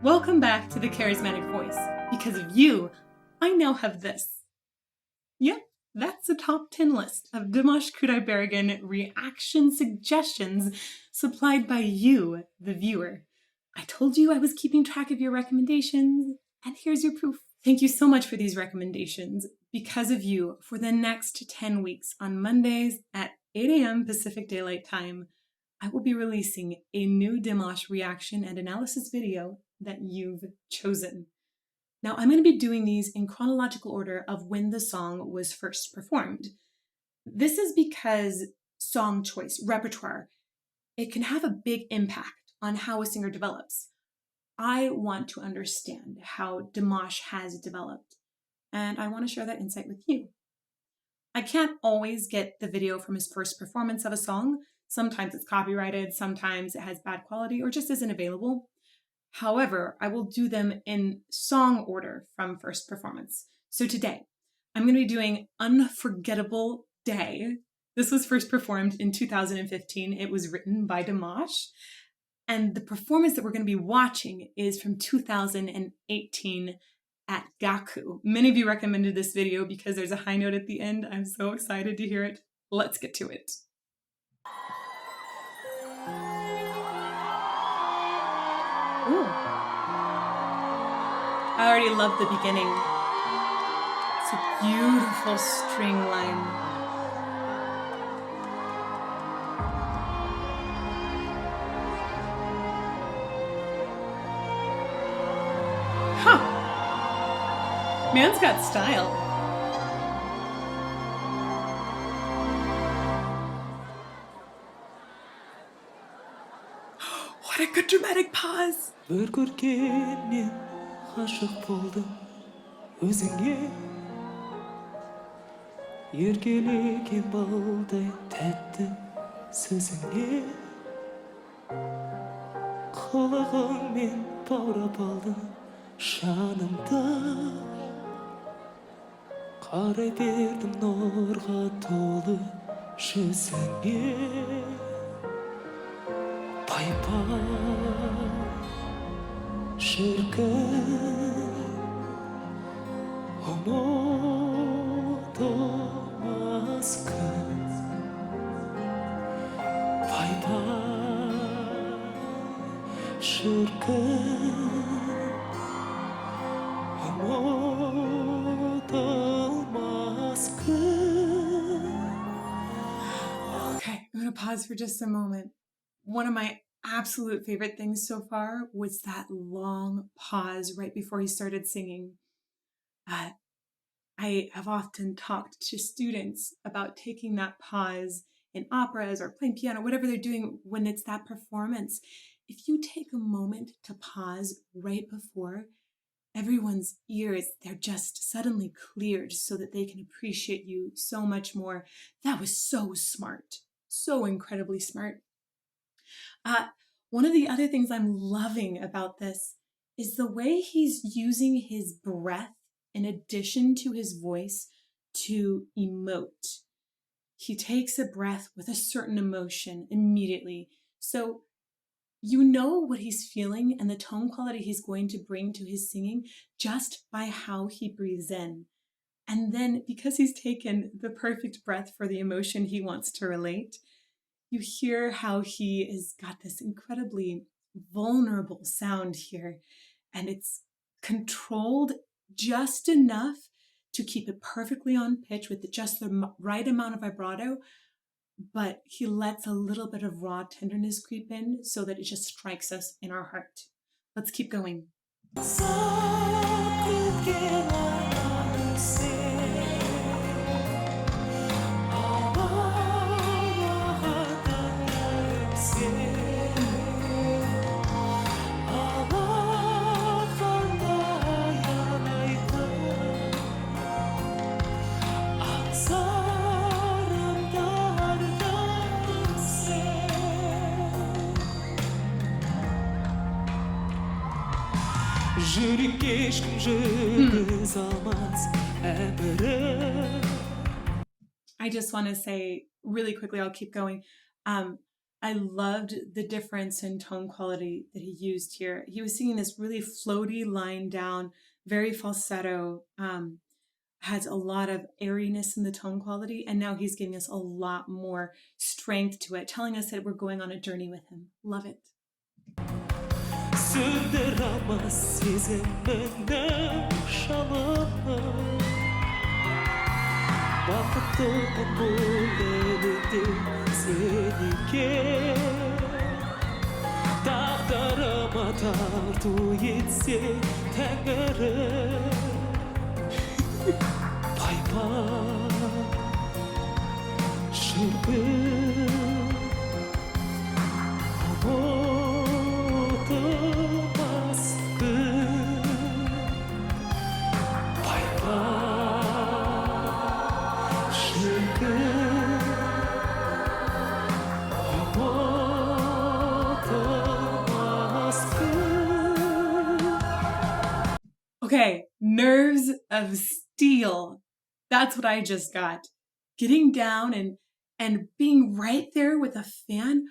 Welcome back to The Charismatic Voice. Because of you, I now have this. Yep, that's the top 10 list of Dimash Kudaibergen reaction suggestions supplied by you, the viewer. I told you I was keeping track of your recommendations, and here's your proof. Thank you so much for these recommendations. Because of you, for the next 10 weeks on Mondays at 8 a.m. Pacific Daylight Time, I will be releasing a new Dimash reaction and analysis video that you've chosen. Now, I'm going to be doing these in chronological order of when the song was first performed. This is because song choice, repertoire, it can have a big impact on how a singer develops. I want to understand how Dimash has developed, and I want to share that insight with you. I can't always get the video from his first performance of a song. Sometimes it's copyrighted, sometimes it has bad quality, or just isn't available. However, I will do them in song order from first performance. So today, I'm going to be doing Unforgettable Day. This was first performed in 2015. It was written by Dimash. And the performance that we're going to be watching is from 2018 at Gakku. Many of you recommended this video because there's a high note at the end. I'm so excited to hear it. Let's get to it. Ooh. I already love the beginning. It's a beautiful string line. Huh. Man's got style. What a good dramatic pause. Bir көргеннен ғашық болдым өзіңе еркелеген балдай тәтті сөзіңе қылығыңмен баурап алдың жанымда қарай бердім нұрға толы жүзіңе Pay-pay şirket umut olmaz kız Pay-pay şirket umut olmaz kız Okay, I'm going to pause for just a moment. One of my absolute favorite things so far was that long pause right before he started singing. I have often talked to students about taking that pause in operas or playing piano, whatever they're doing when it's that performance. If you take a moment to pause right before, everyone's ears, they're just suddenly cleared so that they can appreciate you so much more. That was so smart, so incredibly smart. One of the other things I'm loving about this is the way he's using his breath in addition to his voice to emote. He takes a breath with a certain emotion immediately. So you know what he's feeling and the tone quality he's going to bring to his singing just by how he breathes in. And then because he's taken the perfect breath for the emotion he wants to relate, you hear how he has got this incredibly vulnerable sound here, and it's controlled just enough to keep it perfectly on pitch with just the right amount of vibrato, but he lets a little bit of raw tenderness creep in so that it just strikes us in our heart. Let's keep going. I just want to say really quickly, I'll keep going. I loved the difference in tone quality that he used here. He was singing this really floaty line down, very falsetto, has a lot of airiness in the tone quality, and now he's giving us a lot more strength to it, telling us that we're going on a journey with him. Love it. Sığdıramaz sizinle şalına Baktığım bu eldi senike Dağlarıma tartu yetse Tengere Pay pay Şırgın Okay, nerves of steel. That's what I just got. Getting down and being right there with a fan,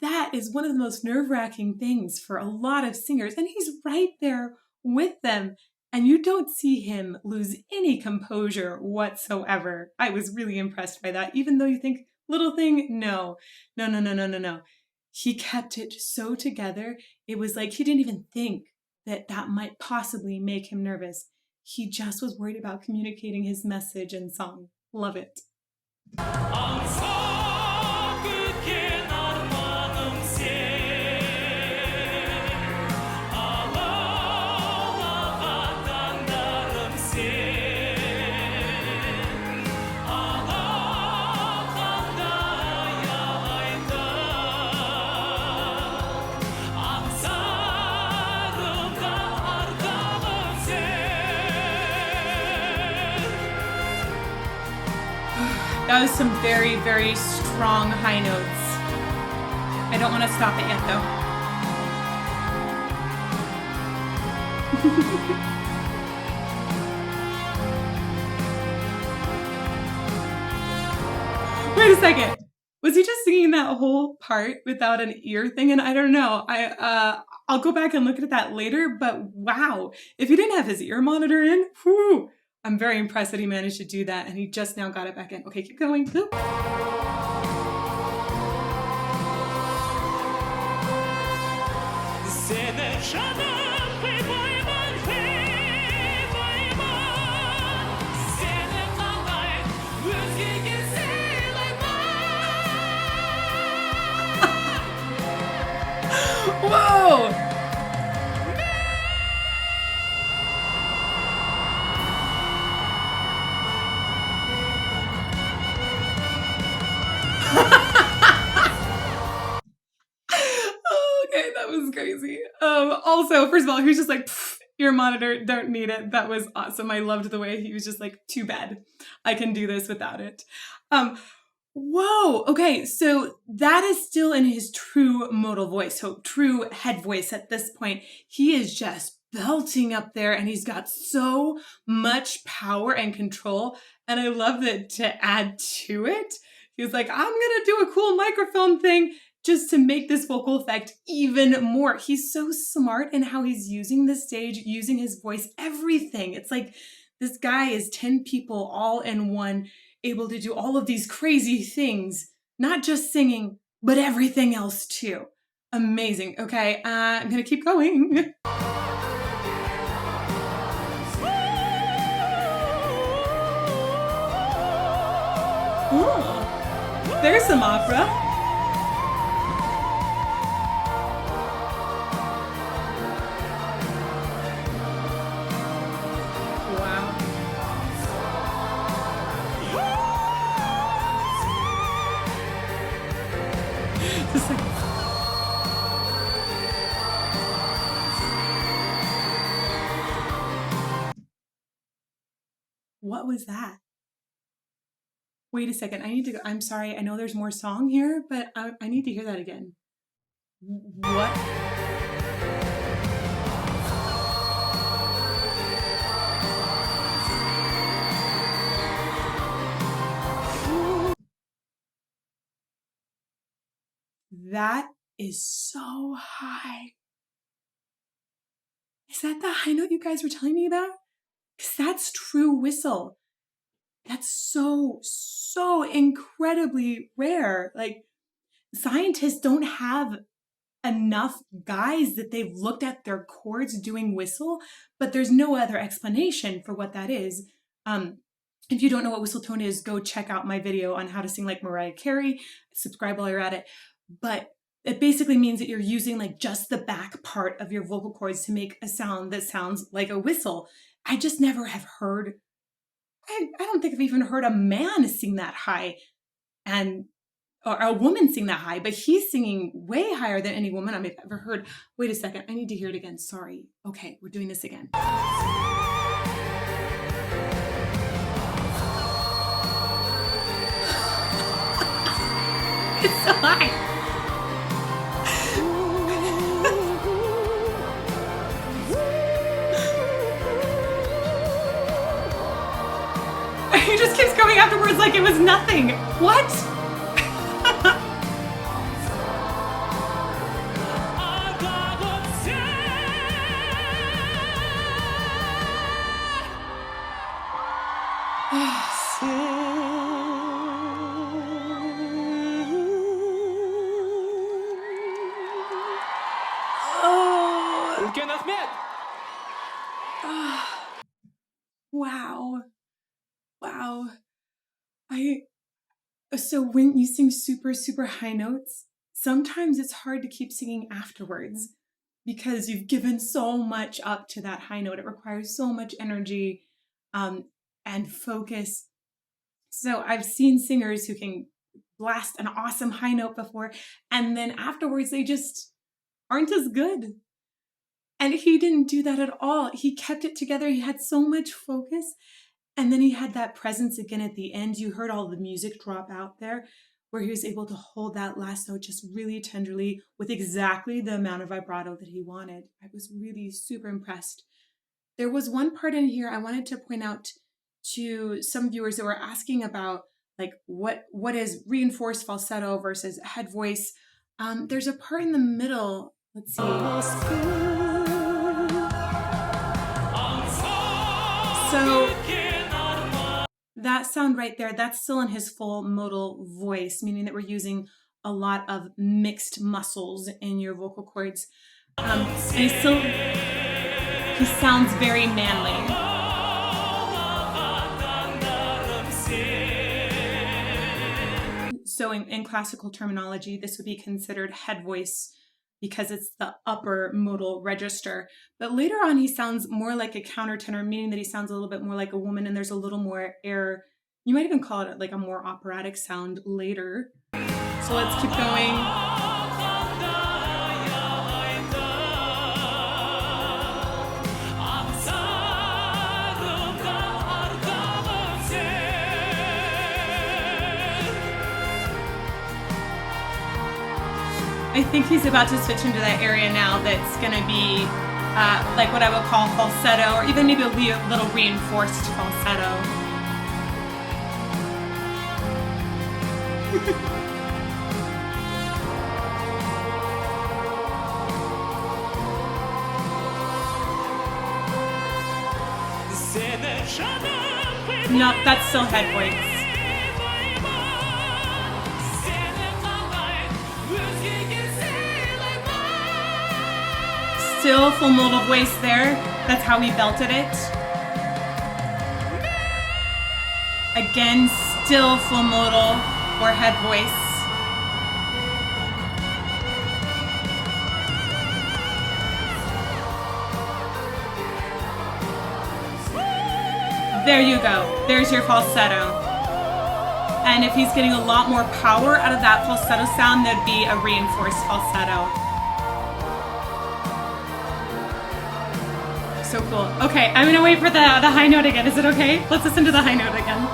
that is one of the most nerve-wracking things for a lot of singers, and he's right there with them, and you don't see him lose any composure whatsoever. I was really impressed by that, even though you think, little thing, no. He kept it so together, it was like he didn't even think that that might possibly make him nervous. He just was worried about communicating his message and song. Love it. That was some very, very strong high notes. I don't want to stop it yet, though. Wait a second. Was he just singing that whole part without an ear thing? And I don't know. I'll go back and look at that later, but wow. If he didn't have his ear monitor in, whew, I'm very impressed that he managed to do that, and he just now got it back in. Okay, keep going. Woo. Whoa! Okay, that was crazy. Also, first of all, he was just like, your monitor, don't need it. That was awesome. I loved the way he was just like, too bad. I can do this without it. Whoa. Okay, so that is still in his true modal voice, so true head voice at this point. He is just belting up there, and he's got so much power and control. And I love that to add to it, he was like, I'm gonna do a cool microphone thing just to make this vocal effect even more. He's so smart in how he's using the stage, using his voice, everything. It's like this guy is 10 people all in one, able to do all of these crazy things, not just singing, but everything else too. Amazing. Okay, I'm gonna keep going. Ooh, there's some opera. What was that? Wait a second. I need to go. I'm sorry. I know there's more song here, but I need to hear that again. What? That is so high. Is that the high note you guys were telling me about? Because that's true whistle. That's so incredibly rare. Like, scientists don't have enough guys that they've looked at their chords doing whistle, but there's no other explanation for what that is. If you don't know what whistle tone is, go check out my video on how to sing like Mariah Carey. Subscribe while you're at it. But it basically means that you're using like just the back part of your vocal cords to make a sound that sounds like a whistle. I just never have heard, I don't think I've even heard a man sing that high or a woman sing that high, but he's singing way higher than any woman I've ever heard. Wait a second, I need to hear it again. Sorry. Okay, we're doing this again. It's so high. He just keeps going afterwards like it was nothing. What? Үлкен рахмет. Wow. So when you sing super high notes, sometimes it's hard to keep singing afterwards because you've given so much up to that high note. It requires so much energy and focus. So I've seen singers who can blast an awesome high note before, and then afterwards they just aren't as good. And he didn't do that at all. He kept it together. He had so much focus. And then he had that presence again at the end. You heard all the music drop out there where he was able to hold that last note just really tenderly with exactly the amount of vibrato that he wanted. I was really super impressed. There was one part in here I wanted to point out to some viewers that were asking about like what is reinforced falsetto versus head voice. There's a part in the middle. Let's see. So that sound right there, that's still in his full modal voice, meaning that we're using a lot of mixed muscles in your vocal cords. And he sounds very manly. So in classical terminology, this would be considered head voice because it's the upper modal register. But later on, he sounds more like a countertenor, meaning that he sounds a little bit more like a woman and there's a little more air. You might even call it like a more operatic sound later. So let's keep going. I think he's about to switch into that area now that's going to be like what I would call falsetto, or even maybe a little reinforced falsetto. No, that's still head voice. Still full modal voice there. That's how he belted it. Again, still full modal or head voice. There you go. There's your falsetto. And if he's getting a lot more power out of that falsetto sound, there'd be a reinforced falsetto. So cool. Okay, I'm gonna wait for the high note again. Is it okay? Let's listen to the high note again.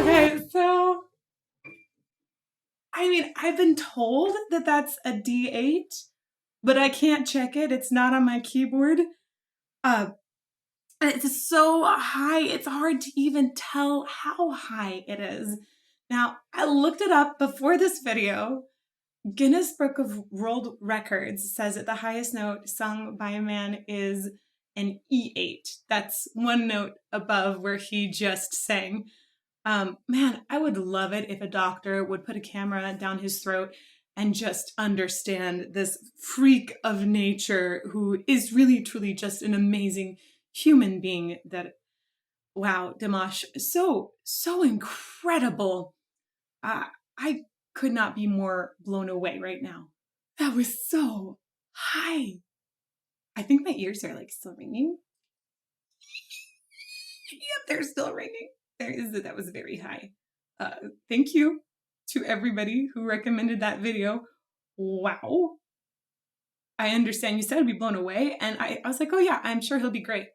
Okay, so I mean, I've been told that that's a D8, but I can't check it. It's not on my keyboard. It's so high, it's hard to even tell how high it is. Now, I looked it up before this video. Guinness Book of World Records says that the highest note sung by a man is an E8. That's one note above where he just sang. Man, I would love it if a doctor would put a camera down his throat and just understand this freak of nature who is really, truly just an amazing human being that, wow, Dimash, so incredible. I could not be more blown away right now. That was so high. I think my ears are like still ringing. Yep, they're still ringing. That was very high. Thank you to everybody who recommended that video. Wow. I understand you said I'd be blown away, and I was like, oh yeah, I'm sure he'll be great.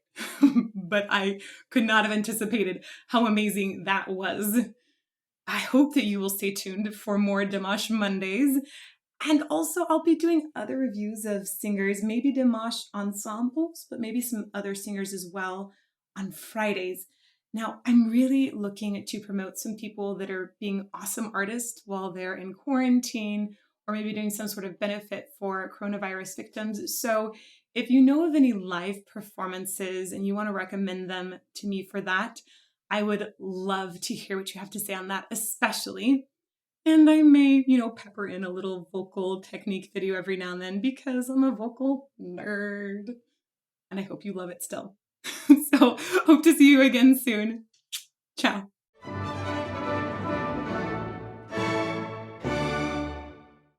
But I could not have anticipated how amazing that was. I hope that you will stay tuned for more Dimash Mondays. And also, I'll be doing other reviews of singers, maybe Dimash ensembles, but maybe some other singers as well on Fridays. Now, I'm really looking to promote some people that are being awesome artists while they're in quarantine, or maybe doing some sort of benefit for coronavirus victims. So if you know of any live performances and you want to recommend them to me for that, I would love to hear what you have to say on that, especially. And I may, pepper in a little vocal technique video every now and then because I'm a vocal nerd. And I hope you love it still. So hope to see you again soon. Ciao.